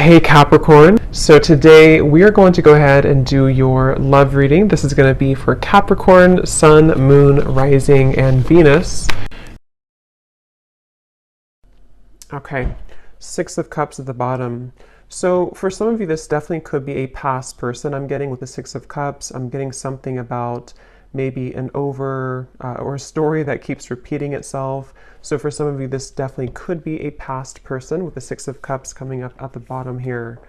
Hey Capricorn. So today we are going to go ahead and do your love reading. This is going to be for Capricorn, Sun, Moon, Rising, and Venus. Okay, Six of Cups at the bottom. So for some of you, this definitely could be a past person. I'm getting with the Six of Cups. I'm getting something about maybe an or a story that keeps repeating itself. So for some of you, this definitely could be a past person with the Six of Cups coming up at the bottom here.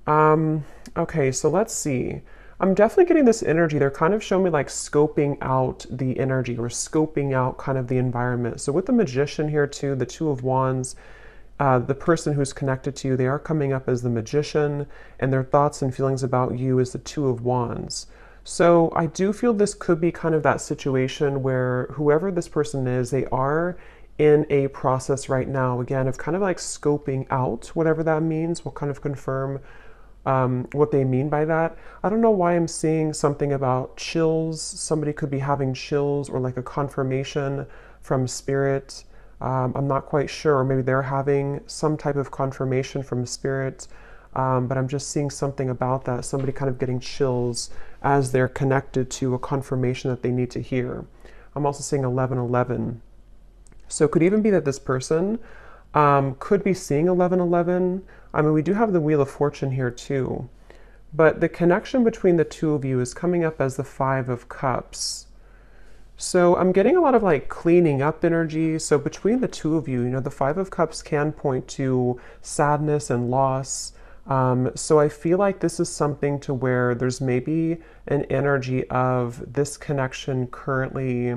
Okay, so let's see. I'm definitely getting this energy. They're kind of showing me like scoping out the energy or scoping out kind of the environment. So with the Magician here too, the Two of Wands, the person who's connected to you, they are coming up as the Magician, and their thoughts and feelings about you is the Two of Wands. So I do feel this could be kind of that situation where whoever this person is, they are in a process right now, again, of kind of like scoping out whatever that means. We'll kind of confirm what they mean by that. I don't know why I'm seeing something about chills. Somebody could be having chills or like a confirmation from spirit. I'm not quite sure, or maybe they're having some type of confirmation from spirit, but I'm just seeing something about that. Somebody kind of getting chills as they're connected to a confirmation that they need to hear. I'm also seeing 1111. So it could even be that this person could be seeing 1111. I mean, we do have the Wheel of Fortune here too, but the connection between the two of you is coming up as the Five of Cups. So I'm getting a lot of like cleaning up energy. So between the two of you, the Five of Cups can point to sadness and loss. So I feel like this is something to where there's maybe an energy of this connection currently.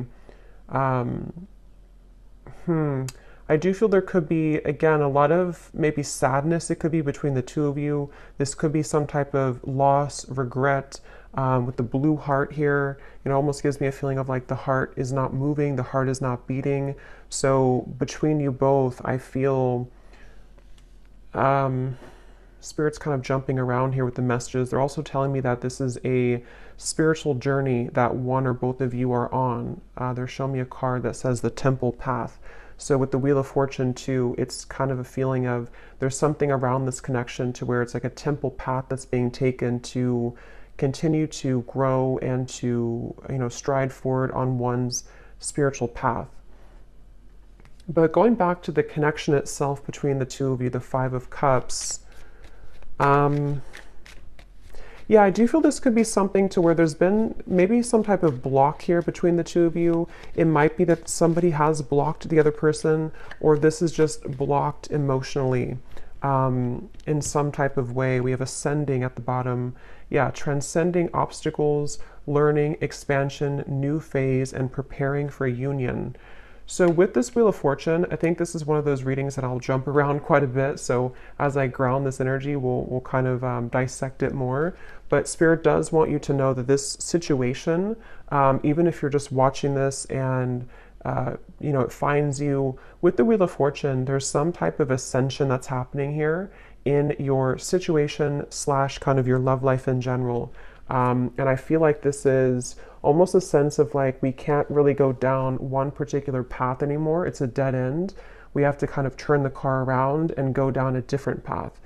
I do feel there could be, again, a lot of maybe sadness. It could be between the two of you. This could be some type of loss, regret. With the blue heart here, it almost gives me a feeling of like the heart is not moving, the heart is not beating. So between you both, I feel Spirit's kind of jumping around here with the messages. They're also telling me that this is a spiritual journey that one or both of you are on. They're showing me a card that says the Temple Path. So with the Wheel of Fortune too, it's kind of a feeling of there's something around this connection to where it's like a temple path that's being taken to continue to grow and to, stride forward on one's spiritual path. But going back to the connection itself between the two of you, the Five of Cups, yeah, I do feel this could be something to where there's been maybe some type of block here between the two of you. It might be that somebody has blocked the other person, or this is just blocked emotionally in some type of way. We have ascending at the bottom. Yeah, transcending obstacles, learning, expansion, new phase, and preparing for a union. So with this Wheel of Fortune, I think this is one of those readings that I'll jump around quite a bit. So as I ground this energy, we'll kind of dissect it more. But Spirit does want you to know that this situation, even if you're just watching this and it finds you with the Wheel of Fortune, there's some type of ascension that's happening here in your situation / kind of your love life in general. And I feel like this is almost a sense of like we can't really go down one particular path anymore. It's a dead end. We have to kind of turn the car around and go down a different path.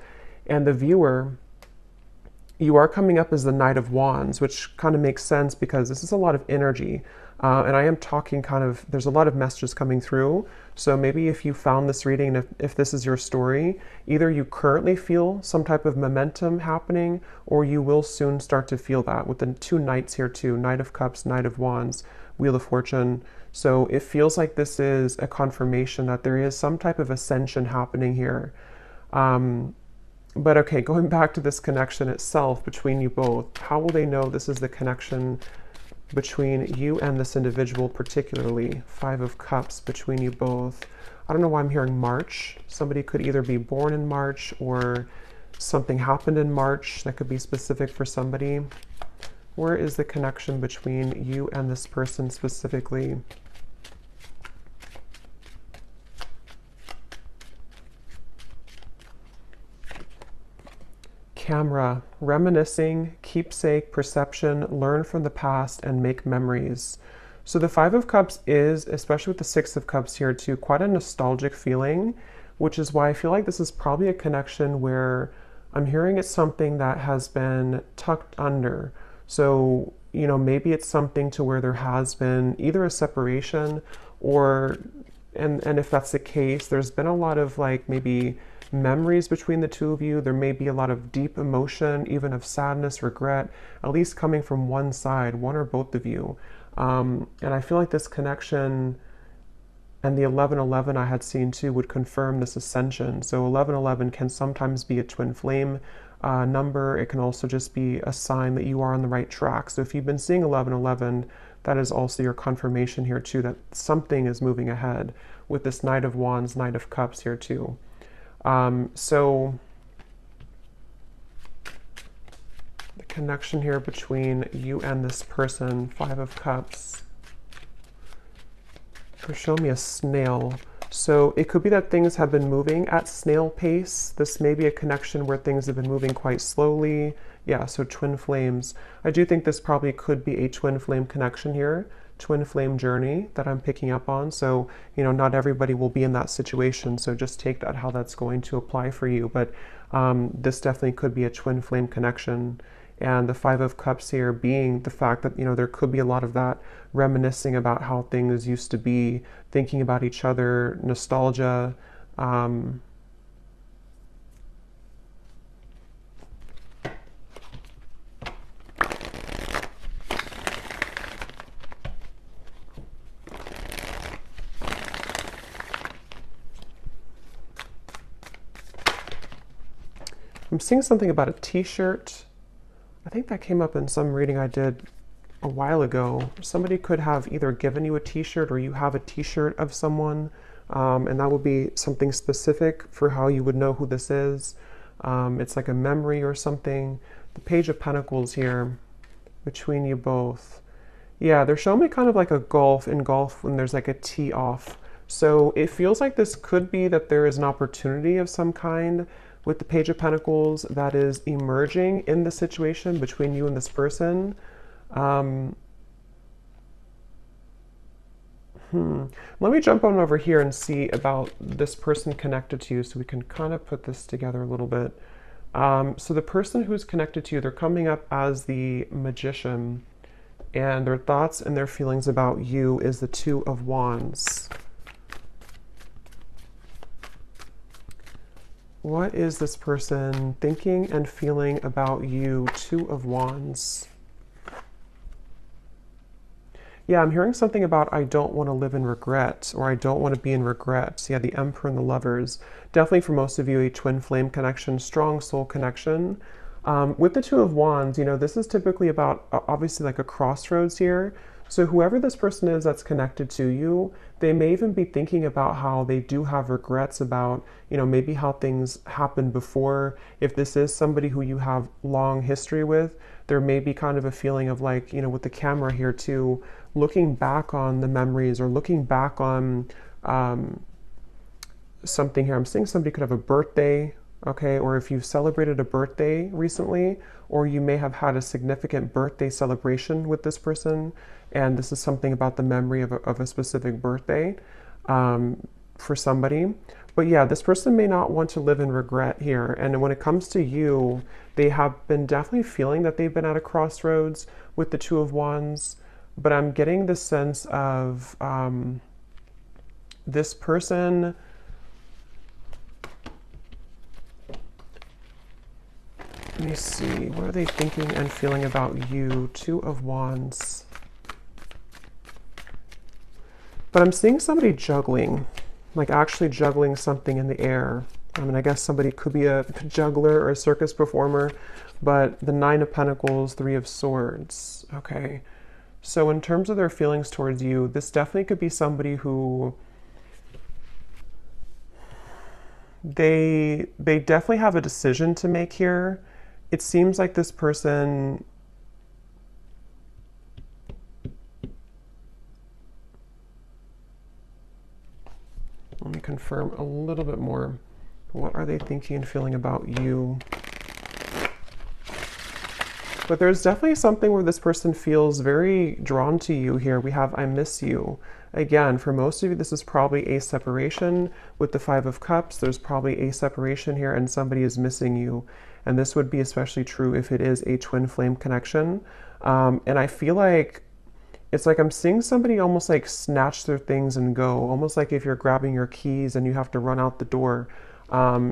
And the viewer, you are coming up as the Knight of Wands, which kind of makes sense because this is a lot of energy. And I am talking there's a lot of messages coming through. So maybe if you found this reading, if this is your story, either you currently feel some type of momentum happening, or you will soon start to feel that with the two Knights here too, Knight of Cups, Knight of Wands, Wheel of Fortune. So it feels like this is a confirmation that there is some type of ascension happening here. But okay, going back to this connection itself between you both, how will they know this is the connection between you and this individual particularly? Five of Cups between you both. I don't know why I'm hearing March. Somebody could either be born in March or something happened in March that could be specific for somebody. Where is the connection between you and this person specifically? Camera, reminiscing, keepsake, perception, learn from the past, and make memories. So the Five of Cups is, especially with the Six of Cups here too, quite a nostalgic feeling. which is why I feel like this is probably a connection where I'm hearing it's something that has been tucked under. So, you know, maybe it's something to where there has been either a separation or, and if that's the case, there's been a lot of like maybe memories between the two of you. There may be a lot of deep emotion, even of sadness, regret, at least coming from one side, one or both of you. And I feel like this connection and the 1111 I had seen too would confirm this ascension. So 1111 can sometimes be a twin flame number. It can also just be a sign that you are on the right track. So if you've been seeing 1111, that is also your confirmation here too, that something is moving ahead with this Knight of Wands, Knight of Cups here too. So the connection here between you and this person, Five of Cups, show me a snail. So it could be that things have been moving at snail pace. This may be a connection where things have been moving quite slowly. Yeah, so twin flames. I do think this probably could be a twin flame connection here, twin flame journey that I'm picking up on. So, you know, not everybody will be in that situation. So just take that how that's going to apply for you. But this definitely could be a twin flame connection. And the Five of Cups here being the fact that, you know, there could be a lot of that reminiscing about how things used to be, thinking about each other, nostalgia. I'm seeing something about a t-shirt. I think that came up in some reading I did a while ago. Somebody could have either given you a t-shirt or you have a t-shirt of someone, and that would be something specific for how you would know who this is. It's like a memory or something. The Page of Pentacles here between you both. Yeah, they're showing me kind of like a golf in golf when there's like a tee off. So it feels like this could be that there is an opportunity of some kind with the Page of Pentacles that is emerging in the situation between you and this person. Let me jump on over here and see about this person connected to you so we can kind of put this together a little bit. So the person who's connected to you, they're coming up as the Magician, and their thoughts and their feelings about you is the Two of Wands. What is this person thinking and feeling about you? Two of Wands. Yeah, I'm hearing something about I don't want to live in regret, or I don't want to be in regret. Yeah, the Emperor and the Lovers. Definitely for most of you, a twin flame connection, strong soul connection. With the Two of Wands, you know, this is typically about obviously like a crossroads here. So whoever this person is that's connected to you, they may even be thinking about how they do have regrets about, you know, maybe how things happened before. If this is somebody who you have long history with, there may be kind of a feeling of like, you know, with the camera here too, looking back on the memories or looking back on something here. I'm seeing somebody could have a birthday, okay, or if you've celebrated a birthday recently, or you may have had a significant birthday celebration with this person, and this is something about the memory of a specific birthday for somebody. But yeah, this person may not want to live in regret here. And when it comes to you, they have been definitely feeling that they've been at a crossroads with the Two of Wands. But I'm getting the sense of this person let me see, what are they thinking and feeling about you? Two of Wands. But I'm seeing somebody juggling, like actually juggling something in the air. I mean, I guess somebody could be a juggler or a circus performer, but the Nine of Pentacles, Three of Swords. Okay. So in terms of their feelings towards you, this definitely could be somebody who they definitely have a decision to make here. It seems like this person let me confirm a little bit more. What are they thinking and feeling about you? But there's definitely something where this person feels very drawn to you here. We have I miss you. Again, for most of you, this is probably a separation with the Five of Cups. There's probably a separation here and somebody is missing you. And this would be especially true if it is a twin flame connection. And I feel like it's like I'm seeing somebody almost like snatch their things and go, almost like if you're grabbing your keys and you have to run out the door.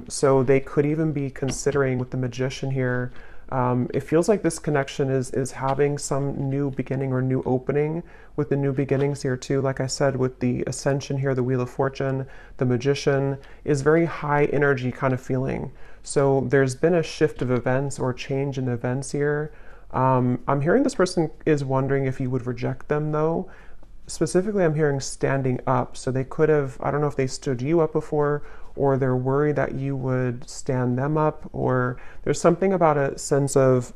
So they could even be considering with the Magician here. It feels like this connection is having some new beginning or new opening with the new beginnings here too. Like I said, with the Ascension here, the Wheel of Fortune, the Magician is very high energy kind of feeling. So there's been a shift of events or change in events here. I'm hearing this person is wondering if you would reject them though. Specifically, I'm hearing standing up. So they could have, I don't know if they stood you up before, or they're worried that you would stand them up, or there's something about a sense of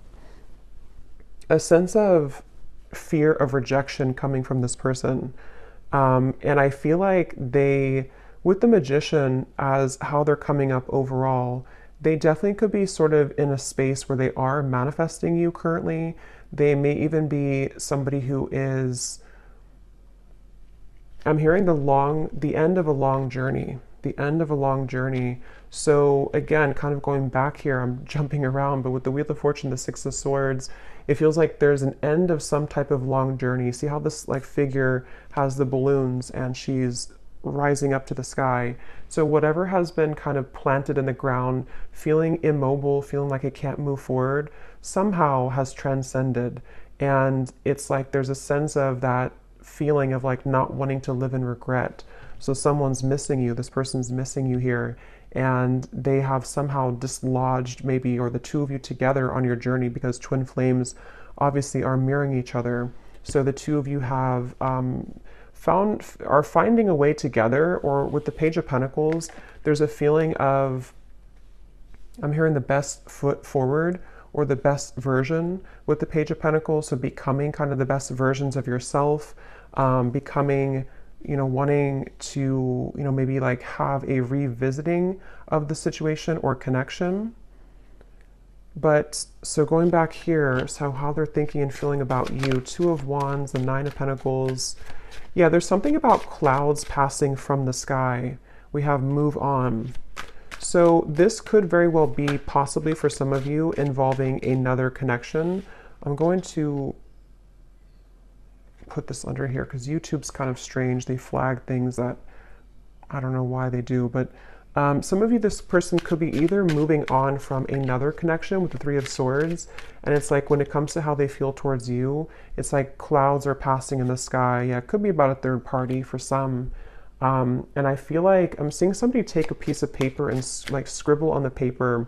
fear of rejection coming from this person. And I feel like they, with the Magician as how they're coming up overall, they definitely could be sort of in a space where they are manifesting you currently. They may even be somebody who is, I'm hearing the end of a long journey, the end of a long journey. So again, kind of going back here, I'm jumping around, but with the Wheel of Fortune, the Six of Swords, it feels like there's an end of some type of long journey. See how this like figure has the balloons and she's rising up to the sky. So whatever has been kind of planted in the ground, feeling immobile, feeling like it can't move forward, somehow has transcended. And it's like there's a sense of that feeling of like not wanting to live in regret. So someone's missing you, this person's missing you here, and they have somehow dislodged maybe, or the two of you together on your journey, because twin flames obviously are mirroring each other. So the two of you have are finding a way together, or with the Page of Pentacles, there's a feeling of, I'm hearing the best foot forward, or the best version with the Page of Pentacles. So becoming kind of the best versions of yourself, becoming, you know, wanting to, you know, maybe like have a revisiting of the situation or connection. But so going back here, so how they're thinking and feeling about you, Two of Wands, the Nine of Pentacles. Yeah, there's something about clouds passing from the sky. We have move on. So this could very well be possibly for some of you involving another connection. I'm going to put this under here because YouTube's kind of strange. They flag things that I don't know why they do, but some of you, this person could be either moving on from another connection with the Three of Swords, and it's like when it comes to how they feel towards you, it's like clouds are passing in the sky. Yeah, it could be about a third party for some. And I feel like I'm seeing somebody take a piece of paper and like scribble on the paper.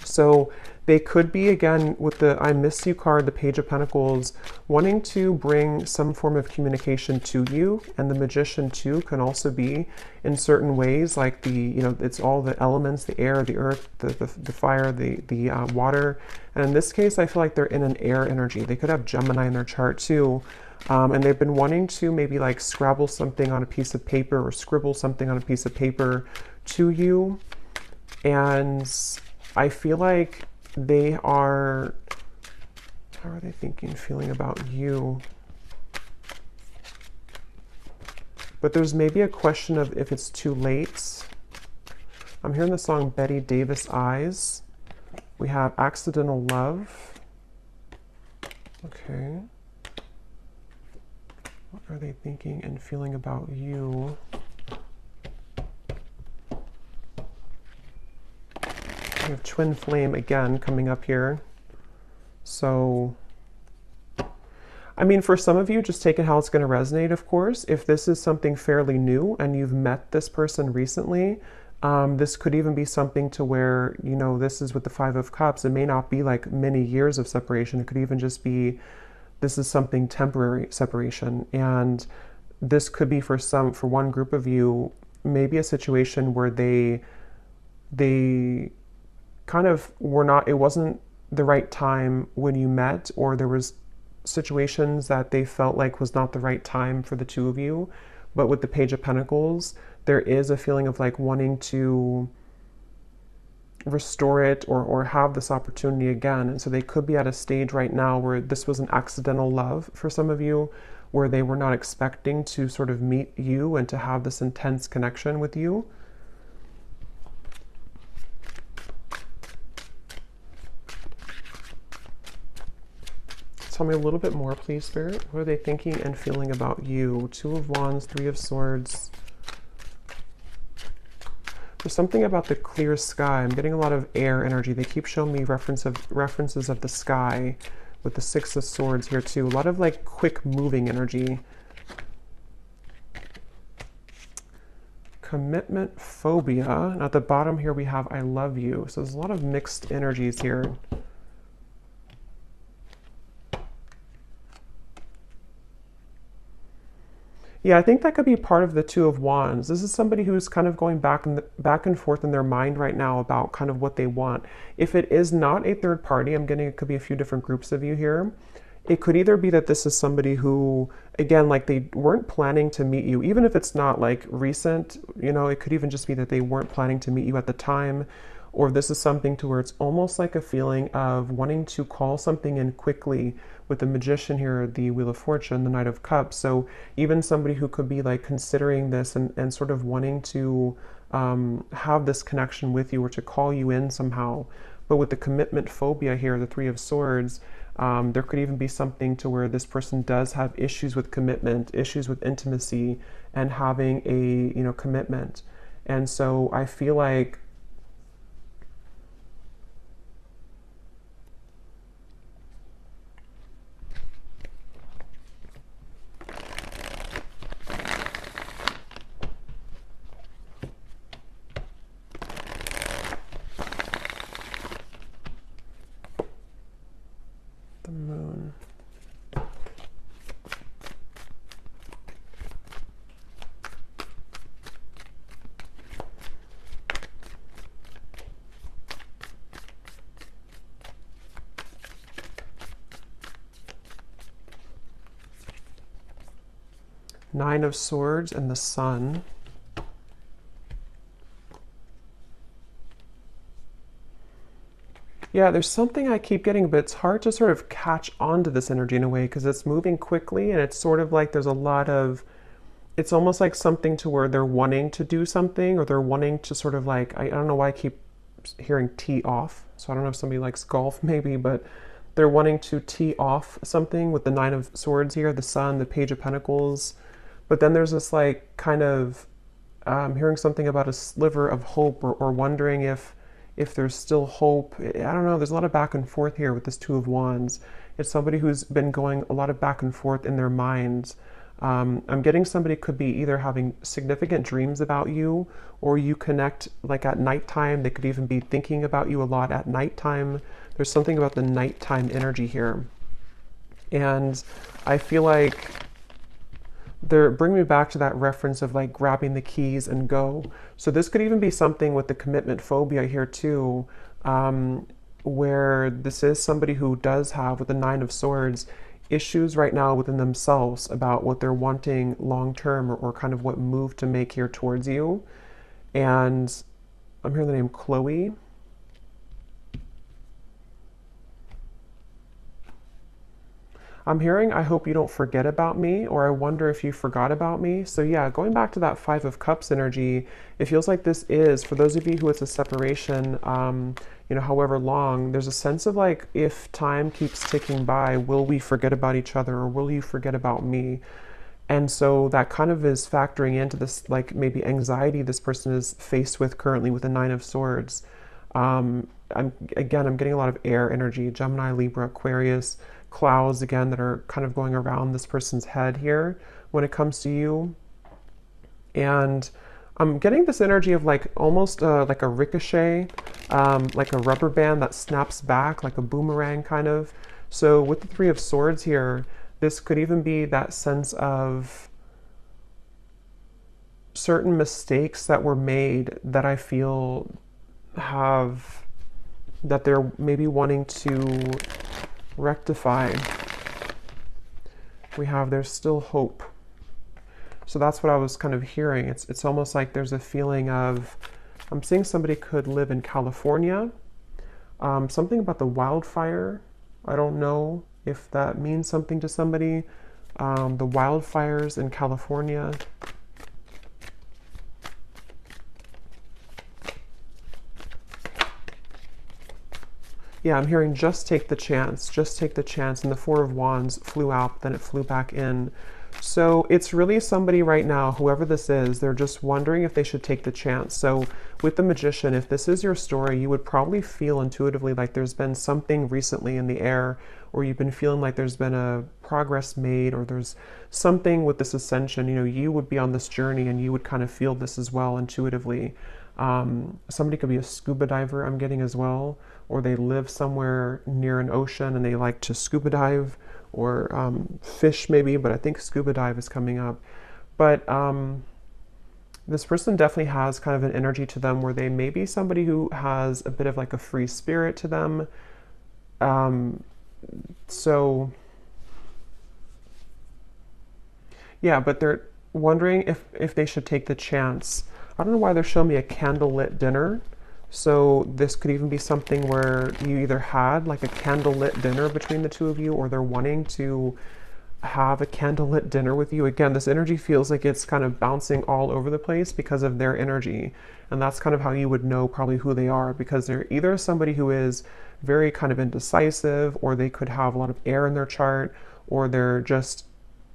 So they could be, again, with the I miss you card, the Page of Pentacles, wanting to bring some form of communication to you. And the Magician too can also be in certain ways, like the, you know, it's all the elements, the air, the earth, the fire, the water. And in this case, I feel like they're in an air energy. They could have Gemini in their chart too. And they've been wanting to maybe like scrabble something on a piece of paper or scribble something on a piece of paper to you. And I feel like they are, how are they thinking, feeling about you? But there's maybe a question of if it's too late. I'm hearing the song Betty Davis Eyes. We have Accidental Love. Okay. What are they thinking and feeling about you? We have Twin Flame again coming up here. So, I mean, for some of you, just take it how it's going to resonate, of course. If this is something fairly new and you've met this person recently, this could even be something to where, you know, this is with the Five of Cups. It may not be like many years of separation. It could even just be, this is something temporary separation. And this could be for one group of you, maybe a situation where they kind of were not, it wasn't the right time when you met, or there was situations that they felt like was not the right time for the two of you. But with the Page of Pentacles, there is a feeling of like wanting to restore it or have this opportunity again. And so they could be at a stage right now where this was an accidental love for some of you, where they were not expecting to sort of meet you and to have this intense connection with you. Tell me a little bit more, please, Spirit. What are they thinking and feeling about you? Two of Wands, Three of Swords. There's something about the clear sky. I'm getting a lot of air energy. They keep showing me references of the sky with the Six of Swords here too. A lot of like quick moving energy. Commitment phobia. And at the bottom here we have I love you. So there's a lot of mixed energies here. Yeah, I think that could be part of the Two of Wands. This is somebody who's kind of going back and forth in their mind right now about kind of what they want. If it is not a third party, I'm getting it could be a few different groups of you here. It could either be that this is somebody who, again, like they weren't planning to meet you, even if it's not like recent, you know, it could even just be that they weren't planning to meet you at the time. Or this is something to where it's almost like a feeling of wanting to call something in quickly. With the Magician here, the Wheel of Fortune, the Knight of Cups. So even somebody who could be like considering this and sort of wanting to have this connection with you or to call you in somehow. But with the commitment phobia here, the Three of Swords, there could even be something to where this person does have issues with commitment, issues with intimacy, and having a, you know, commitment. And so I feel like the Moon. Nine of Swords and the Sun. Yeah, there's something I keep getting, but it's hard to sort of catch on to this energy in a way because it's moving quickly and it's sort of like there's a lot of, it's almost like something to where they're wanting to do something or they're wanting to sort of like, I don't know why I keep hearing tee off. So I don't know if somebody likes golf maybe, but they're wanting to tee off something with the Nine of Swords here, the Sun, the Page of Pentacles. But then there's this like kind of hearing something about a sliver of hope or wondering if there's still hope. I don't know, there's a lot of back and forth here with this Two of Wands. It's somebody who's been going a lot of back and forth in their minds. I'm getting somebody could be either having significant dreams about you or you connect like at nighttime. They could even be thinking about you a lot at nighttime. There's something about the nighttime energy here. And I feel like they're bringing me back to that reference of like grabbing the keys and go. So this could even be something with the commitment phobia here too, where this is somebody who does have, with the Nine of Swords, issues right now within themselves about what they're wanting long-term or kind of what move to make here towards you. And I'm hearing the name Chloe. I'm hearing, I hope you don't forget about me, or I wonder if you forgot about me. So yeah, going back to that Five of Cups energy, it feels like this is, for those of you who it's a separation, you know, however long, there's a sense of like, if time keeps ticking by, will we forget about each other or will you forget about me? And so that kind of is factoring into this, like maybe anxiety this person is faced with currently with the Nine of Swords. I'm getting a lot of air energy, Gemini, Libra, Aquarius, clouds again that are kind of going around this person's head here when it comes to you. And I'm getting this energy of like almost like a ricochet, like a rubber band that snaps back like a boomerang kind of. So with the Three of Swords here, this could even be that sense of certain mistakes that were made that I feel have, that they're maybe wanting to rectify. We have there's still hope. So that's what I was kind of hearing. It's almost like there's a feeling of I'm seeing somebody could live in California. Something about the wildfire. I don't know if that means something to somebody. The wildfires in California. Yeah, I'm hearing just take the chance, just take the chance. And the Four of Wands flew out, then it flew back in. So it's really somebody right now, whoever this is, they're just wondering if they should take the chance. So with the Magician, if this is your story, you would probably feel intuitively like there's been something recently in the air, or you've been feeling like there's been a progress made, or there's something with this ascension. You know, you would be on this journey and you would kind of feel this as well intuitively. Somebody could be a scuba diver, I'm getting as well, or they live somewhere near an ocean and they like to scuba dive, or fish maybe, but I think scuba dive is coming up. But this person definitely has kind of an energy to them where they may be somebody who has a bit of like a free spirit to them. So yeah, but they're wondering if they should take the chance. I don't know why they're showing me a candlelit dinner. So this could even be something where you either had like a candlelit dinner between the two of you, or they're wanting to have a candlelit dinner with you. Again, this energy feels like it's kind of bouncing all over the place because of their energy. And that's kind of how you would know probably who they are, because they're either somebody who is very kind of indecisive, or they could have a lot of air in their chart, or they're just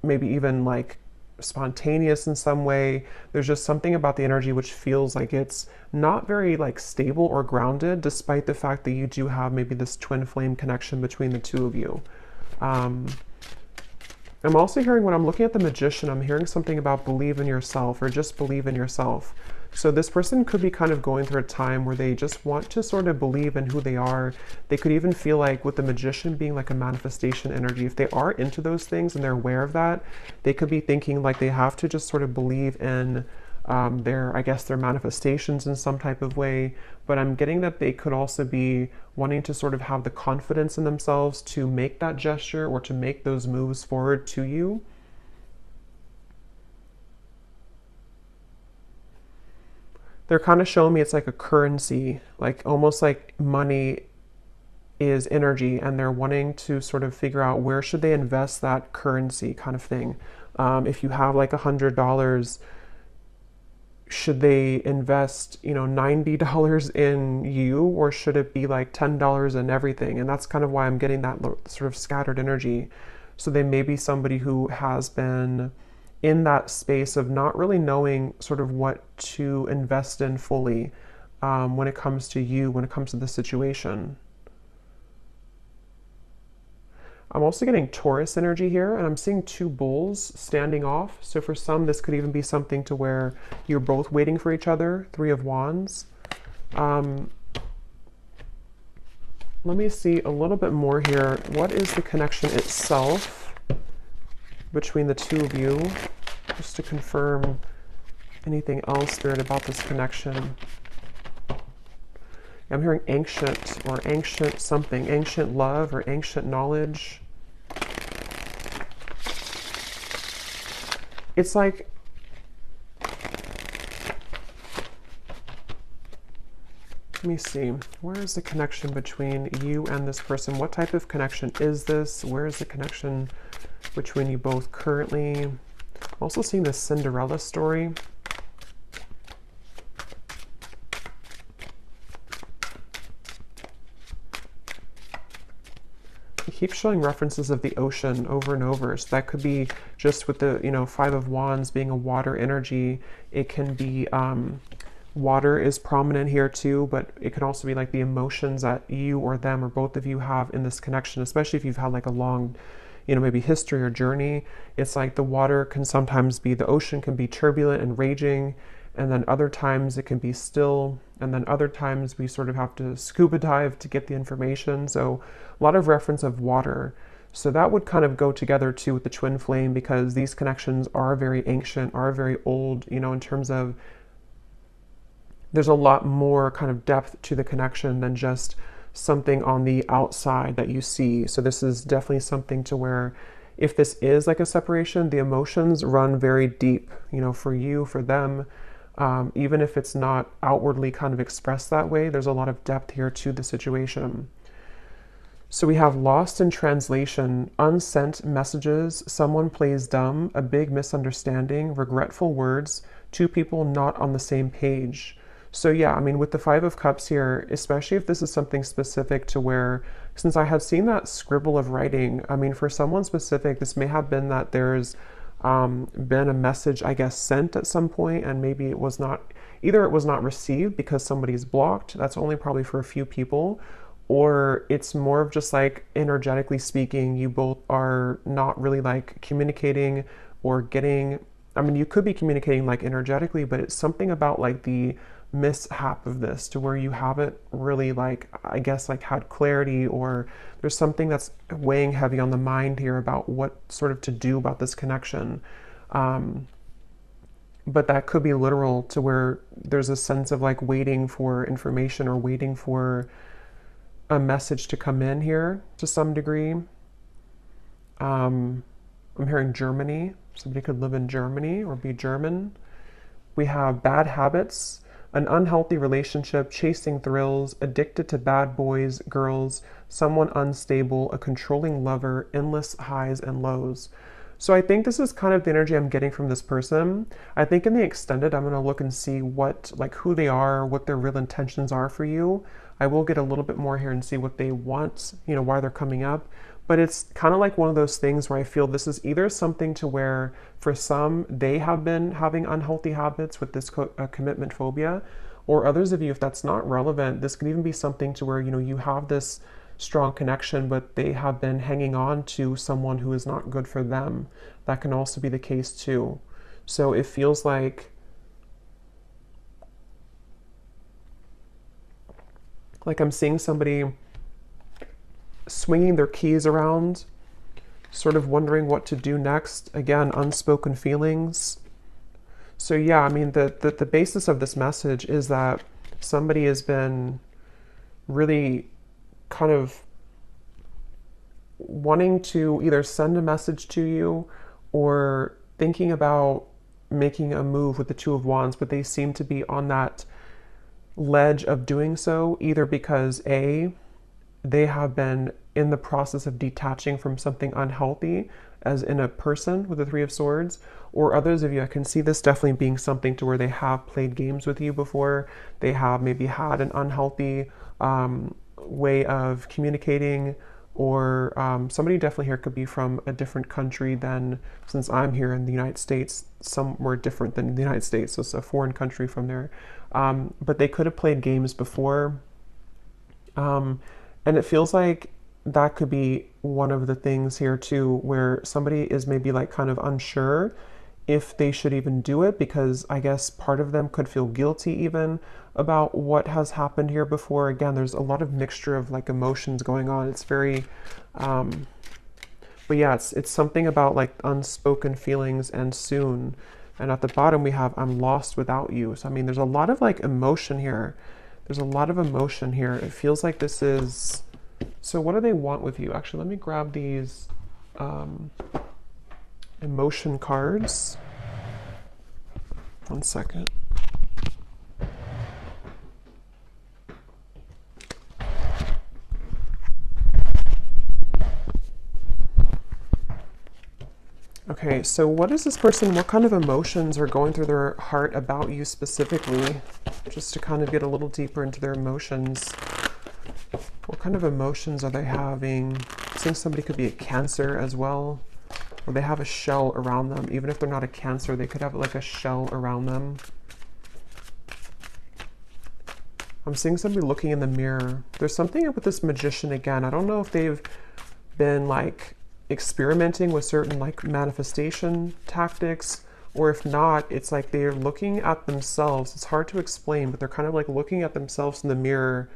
maybe even like spontaneous in some way. There's just something about the energy which feels like it's not very like stable or grounded, despite the fact that you do have maybe this twin flame connection between the two of you. I'm also hearing, when I'm looking at the Magician, I'm hearing something about believe in yourself, or just believe in yourself. So this person could be kind of going through a time where they just want to sort of believe in who they are. They could even feel like, with the Magician being like a manifestation energy, if they are into those things and they're aware of that, they could be thinking like they have to just sort of believe in I guess their manifestations in some type of way. But I'm getting that they could also be wanting to sort of have the confidence in themselves to make that gesture, or to make those moves forward to you. They're kind of showing me it's like a currency, like almost like money is energy, and they're wanting to sort of figure out where should they invest that currency kind of thing. If you have like $100, should they invest, you know, $90 in you, or should it be like $10 in everything? And that's kind of why I'm getting that sort of scattered energy. So they may be somebody who has been in that space of not really knowing sort of what to invest in fully when it comes to you, when it comes to the situation. I'm also getting Taurus energy here, and I'm seeing two bulls standing off. So for some, this could even be something to where you're both waiting for each other. Three of Wands. Let me see a little bit more here. What is the connection itself between the two of you? Just to confirm anything else, Spirit, about this connection. I'm hearing ancient, or ancient something, ancient love, or ancient knowledge. It's like, let me see, where is the connection between you and this person? What type of connection is this? Where is the connection between you both currently? I'm also seeing this Cinderella story. Keep showing references of the ocean over and over. So that could be just with the, you know, Five of Wands being a water energy. It can be, water is prominent here too, but it can also be like the emotions that you or them or both of you have in this connection, especially if you've had like a long, you know, maybe history or journey. It's like the water can sometimes be, the ocean can be turbulent and raging, and then other times it can be still, and then other times we sort of have to scuba dive to get the information. So a lot of reference of water. So that would kind of go together too with the twin flame, because these connections are very ancient, are very old, you know, in terms of there's a lot more kind of depth to the connection than just something on the outside that you see. So this is definitely something to where, if this is like a separation, the emotions run very deep, you know, for you, for them. Even if it's not outwardly kind of expressed that way, there's a lot of depth here to the situation. So we have lost in translation, unsent messages, someone plays dumb, a big misunderstanding, regretful words, two people not on the same page. So yeah, I mean, with the Five of Cups here, especially if this is something specific to where, since I had seen that scribble of writing, I mean, for someone specific, this may have been that there's been a message, I guess, sent at some point, and maybe it was not, either it was not received because somebody's blocked, that's only probably for a few people, or it's more of just like energetically speaking, you both are not really like communicating or getting, I mean, you could be communicating like energetically, but it's something about like the mishap of this to where you haven't really like, I guess, like had clarity, or there's something that's weighing heavy on the mind here about what sort of to do about this connection. But that could be literal to where there's a sense of like waiting for information or waiting for a message to come in here to some degree. I'm hearing Germany. Somebody could live in Germany or be German. We have bad habits, an unhealthy relationship, chasing thrills, addicted to bad boys, girls, someone unstable, a controlling lover, endless highs and lows. So I think this is kind of the energy I'm getting from this person. I think in the extended, I'm going to look and see what, like who they are, what their real intentions are for you. I will get a little bit more here and see what they want, you know, why they're coming up. But it's kind of like one of those things where I feel this is either something to where for some, they have been having unhealthy habits with this commitment phobia, or others of you, if that's not relevant, this could even be something to where, you know, you have this strong connection, but they have been hanging on to someone who is not good for them. That can also be the case too. So it feels like I'm seeing somebody swinging their keys around, sort of wondering what to do next. Again, unspoken feelings. So yeah, I mean, the basis of this message is that somebody has been really kind of wanting to either send a message to you or thinking about making a move with the Two of Wands, but they seem to be on that ledge of doing so, either because A, they have been in the process of detaching from something unhealthy, as in a person with the Three of Swords, or others of you, I can see this definitely being something to where they have played games with you before. They have maybe had an unhealthy way of communicating, or somebody definitely here could be from a different country than, since I'm here in the United States, somewhere different than the United States, so it's a foreign country from there. But they could have played games before. And it feels like that could be one of the things here too, where somebody is maybe like kind of unsure if they should even do it, because I guess part of them could feel guilty even about what has happened here before. Again, there's a lot of mixture of like emotions going on. It's very, but yeah, it's something about like unspoken feelings and soon. And at the bottom we have, I'm lost without you. So I mean, there's a lot of like emotion here. There's a lot of emotion here. It feels like this is, so what do they want with you? Actually, let me grab these emotion cards. 1 second. Okay, so what is this person, what kind of emotions are going through their heart about you specifically? Just to kind of get a little deeper into their emotions. What kind of emotions are they having? I think somebody could be a Cancer as well, or they have a shell around them. Even if they're not a Cancer, they could have like a shell around them. I'm seeing somebody looking in the mirror. There's something with this Magician again. I don't know if they've been like experimenting with certain like manifestation tactics, or if not, it's like they're looking at themselves. It's hard to explain, but they're kind of like looking at themselves in the mirror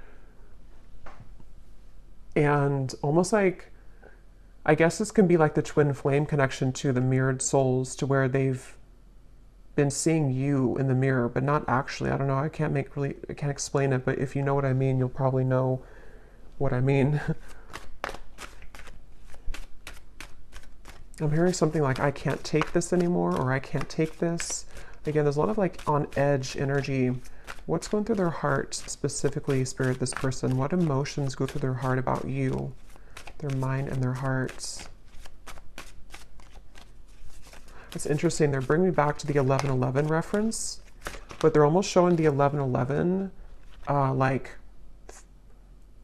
and almost like, I guess this can be like the twin flame connection to the mirrored souls, to where they've been seeing you in the mirror, but not actually. I don't know. I can't explain it, but if you know what I mean, you'll probably know what I mean. I'm hearing something like, I can't take this anymore, or I can't take this. Again, there's a lot of like on edge energy. What's going through their heart specifically, Spirit, this person? What emotions go through their heart about you? Their mind and their hearts. It's interesting. They're bringing me back to the 11:11 reference, but they're almost showing the 11:11 like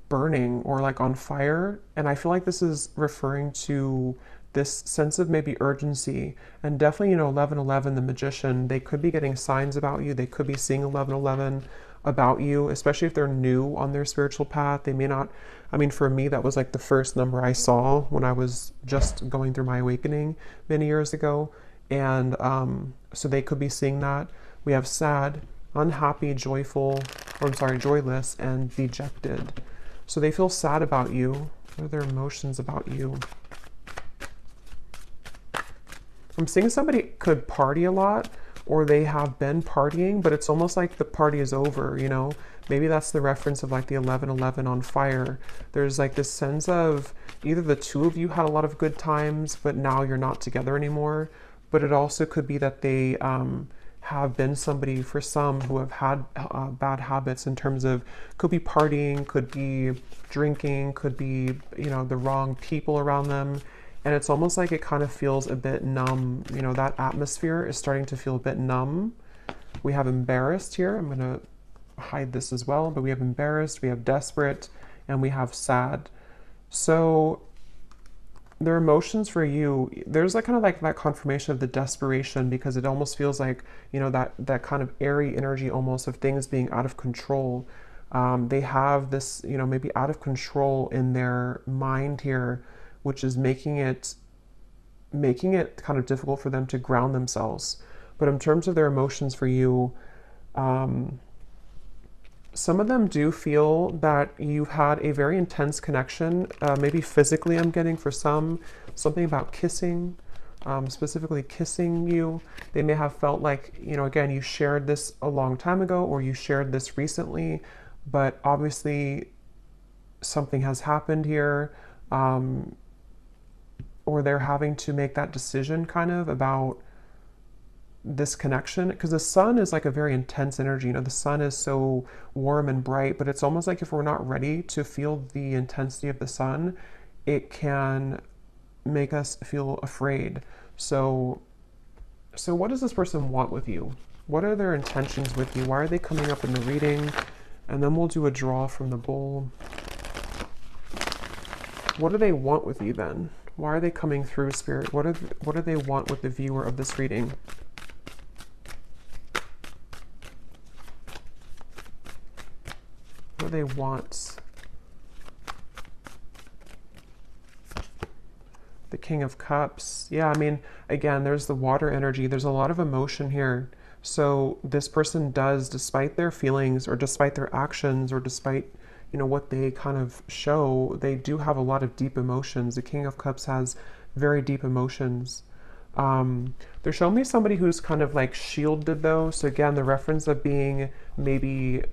burning or like on fire. And I feel like this is referring to this sense of maybe urgency. And definitely, you know, 11:11, the magician, they could be getting signs about you. They could be seeing 11:11 about you, especially if they're new on their spiritual path. They may not, I mean, for me, that was like the first number I saw when I was just going through my awakening many years ago. And so they could be seeing that. We have sad, unhappy, joyful, or I'm sorry, joyless, and dejected. So they feel sad about you. What are their emotions about you? I'm seeing somebody could party a lot, or they have been partying, but it's almost like the party is over, you know? Maybe that's the reference of like the 11:11 on fire. There's like this sense of either the two of you had a lot of good times, but now you're not together anymore. But it also could be that they have been somebody, for some, who have had bad habits in terms of, could be partying, could be drinking, could be, you know, the wrong people around them. And it's almost like it kind of feels a bit numb. You know, that atmosphere is starting to feel a bit numb. We have embarrassed here. I'm going to hide this as well, but we have embarrassed, we have desperate, and we have sad. So their emotions for you, there's like kind of like that confirmation of the desperation, because it almost feels like, you know, that kind of airy energy almost of things being out of control. They have this, you know, maybe out of control in their mind here, which is making it kind of difficult for them to ground themselves. But in terms of their emotions for you, some of them do feel that you've had a very intense connection, maybe physically, I'm getting for some, something about kissing, specifically kissing you. They may have felt like, you know, again, you shared this a long time ago, or you shared this recently, but obviously something has happened here, or they're having to make that decision kind of about this connection, because the sun is like a very intense energy. You know, the sun is so warm and bright, but it's almost like if we're not ready to feel the intensity of the sun, it can make us feel afraid. So what does this person want with you? What are their intentions with you? Why are they coming up in the reading? And then we'll do a draw from the bowl. What do they want with you then? Why are they coming through, Spirit? What do they want with the viewer of this reading? What do they want? The King of Cups. Yeah, I mean, again, there's the water energy. There's a lot of emotion here. So this person does, despite their feelings or despite their actions or despite, you know, what they kind of show, they do have a lot of deep emotions. The King of Cups has very deep emotions. They're showing me somebody who's kind of like shielded though. So again, the reference of being maybe,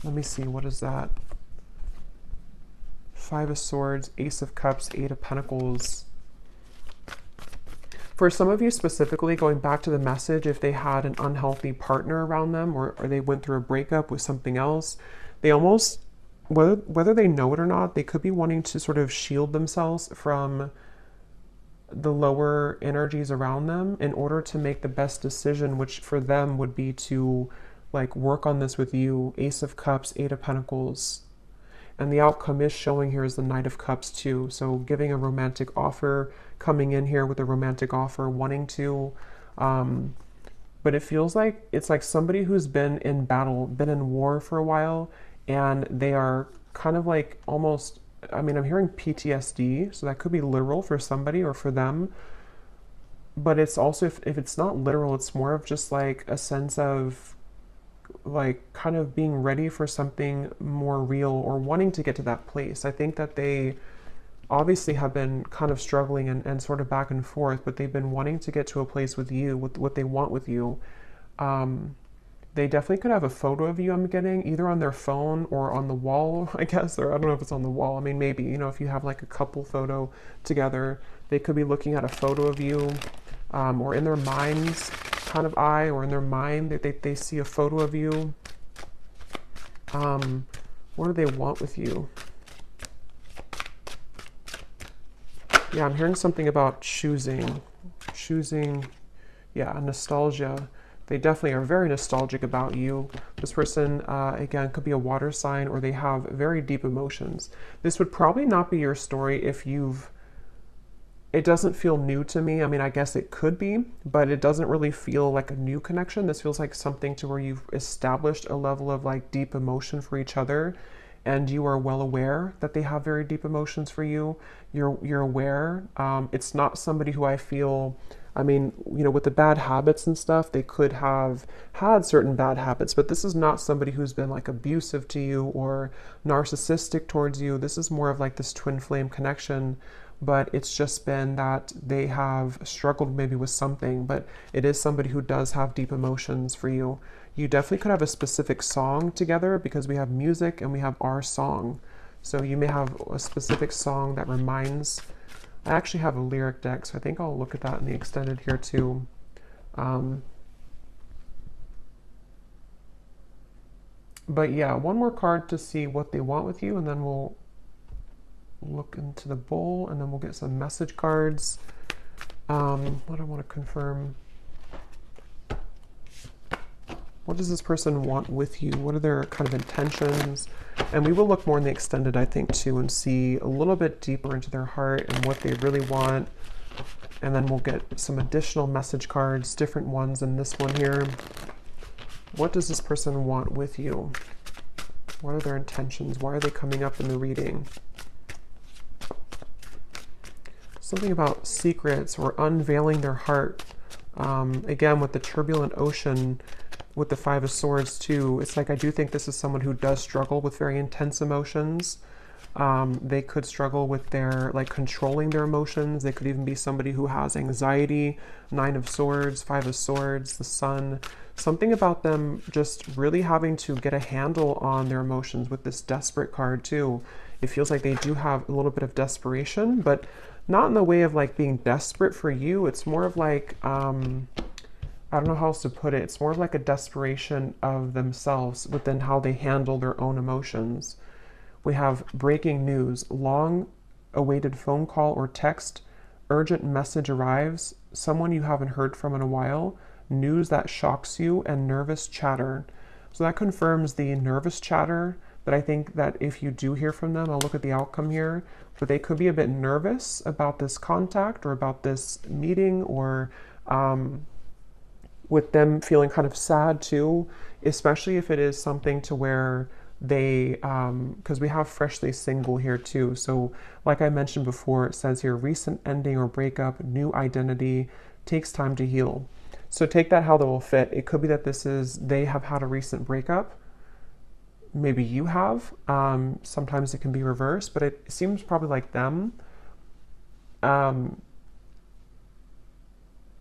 let me see, what is that? Five of Swords, Ace of Cups, Eight of Pentacles. For some of you specifically, going back to the message, if they had an unhealthy partner around them, or they went through a breakup with something else, they almost, whether they know it or not, they could be wanting to sort of shield themselves from the lower energies around them in order to make the best decision, which for them would be to like work on this with you. Ace of Cups, Eight of Pentacles. And the outcome is showing here is the Knight of Cups too. So giving a romantic offer, coming in here with a romantic offer, wanting to, but it feels like it's like somebody who's been in battle, been in war for a while, and they are kind of like almost, I mean, I'm hearing PTSD, so that could be literal for somebody or for them. But it's also, if it's not literal, it's more of just like a sense of like kind of being ready for something more real or wanting to get to that place. I think that they obviously have been kind of struggling and sort of back and forth, but they've been wanting to get to a place with you, with what they want with you. They definitely could have a photo of you, I'm getting, either on their phone or on the wall, I guess, or I don't know if it's on the wall. I mean, maybe, you know, if you have like a couple photo together, they could be looking at a photo of you. or in their mind's kind of eye, or in their mind they see a photo of you. What do they want with you? Yeah, I'm hearing something about choosing, yeah, nostalgia. They definitely are very nostalgic about you. This person, again, could be a water sign, or they have very deep emotions. This would probably not be your story if it doesn't feel new to me. I mean, I guess it could be, but it doesn't really feel like a new connection. This feels like something to where you've established a level of like deep emotion for each other, and you are well aware that they have very deep emotions for you. You're aware. It's not somebody who I feel, I mean, you know, with the bad habits and stuff, they could have had certain bad habits, but this is not somebody who's been like abusive to you or narcissistic towards you. This is more of like this twin flame connection, but it's just been that they have struggled maybe with something, but it is somebody who does have deep emotions for you. You definitely could have a specific song together, because we have music and we have our song. So you may have a specific song that reminds, I actually have a lyric deck, so I think I'll look at that in the extended here too. But yeah, one more card to see what they want with you, and then we'll look into the bowl, and then we'll get some message cards. What do I want to confirm? What does this person want with you? What are their kind of intentions? And we will look more in the extended, I think, too, and see a little bit deeper into their heart and what they really want. And then we'll get some additional message cards, different ones than this one here. What does this person want with you? What are their intentions? Why are they coming up in the reading? Something about secrets or unveiling their heart. Again, with the turbulent ocean, with the Five of Swords too, it's like I do think this is someone who does struggle with very intense emotions. They could struggle with their, like, controlling their emotions. They could even be somebody who has anxiety. Nine of Swords, Five of Swords, the Sun. Something about them just really having to get a handle on their emotions with this Desperate card too. It feels like they do have a little bit of desperation, but not in the way of like being desperate for you. It's more of like, I don't know how else to put it. It's more of like a desperation of themselves within how they handle their own emotions. We have breaking news, long awaited phone call or text, urgent message arrives, someone you haven't heard from in a while, news that shocks you, and nervous chatter. So that confirms the nervous chatter, but I think that if you do hear from them, I'll look at the outcome here, but they could be a bit nervous about this contact or about this meeting, or with them feeling kind of sad too, especially if it is something to where they, because we have freshly single here too. So like I mentioned before, it says here, recent ending or breakup, new identity, takes time to heal. So take that how that will fit. It could be that this is, they have had a recent breakup. Maybe you have. Sometimes it can be reversed, but it seems probably like them.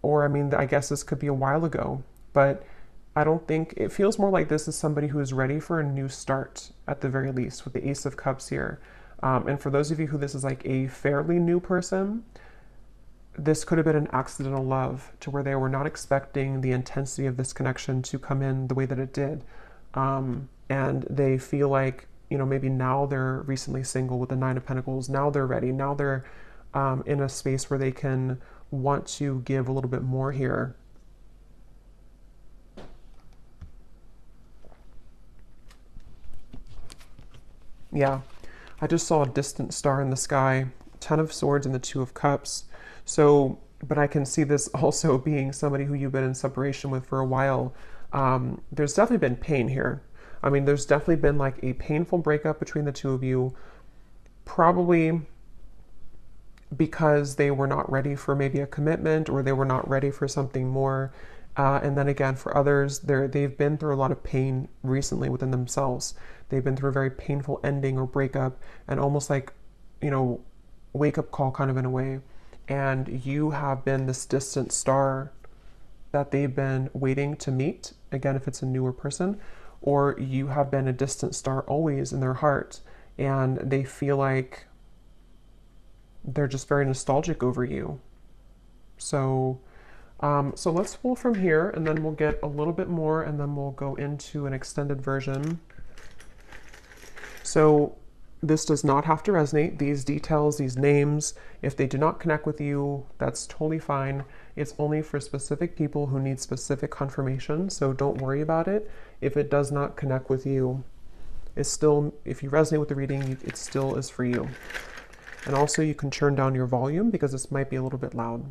Or I mean, I guess this could be a while ago, but I don't think, it feels more like this is somebody who is ready for a new start at the very least, with the Ace of Cups here. And for those of you who this is like a fairly new person, this could have been an accidental love to where they were not expecting the intensity of this connection to come in the way that it did. And they feel like, you know, maybe now they're recently single with the Nine of Pentacles. Now they're ready. Now they're in a space where they can want to give a little bit more here. Yeah, I just saw a distant star in the sky, Ten of Swords and the Two of Cups. So, but I can see this also being somebody who you've been in separation with for a while. There's definitely been pain here. I mean, there's definitely been like a painful breakup between the two of you, probably because they were not ready for maybe a commitment, or they were not ready for something more. And then again, for others, they've been through a lot of pain recently within themselves. They've been through a very painful ending or breakup, and almost like, you know, wake up call kind of in a way. And you have been this distant star that they've been waiting to meet. Again, if it's a newer person, or you have been a distant star always in their heart, and they feel like they're just very nostalgic over you. So So let's pull from here, and then we'll get a little bit more, and then we'll go into an extended version. So this does not have to resonate. These details, these names, if they do not connect with you, that's totally fine. It's only for specific people who need specific confirmation, so don't worry about it. If it does not connect with you, it's still, if you resonate with the reading, it still is for you. And also you can turn down your volume because this might be a little bit loud.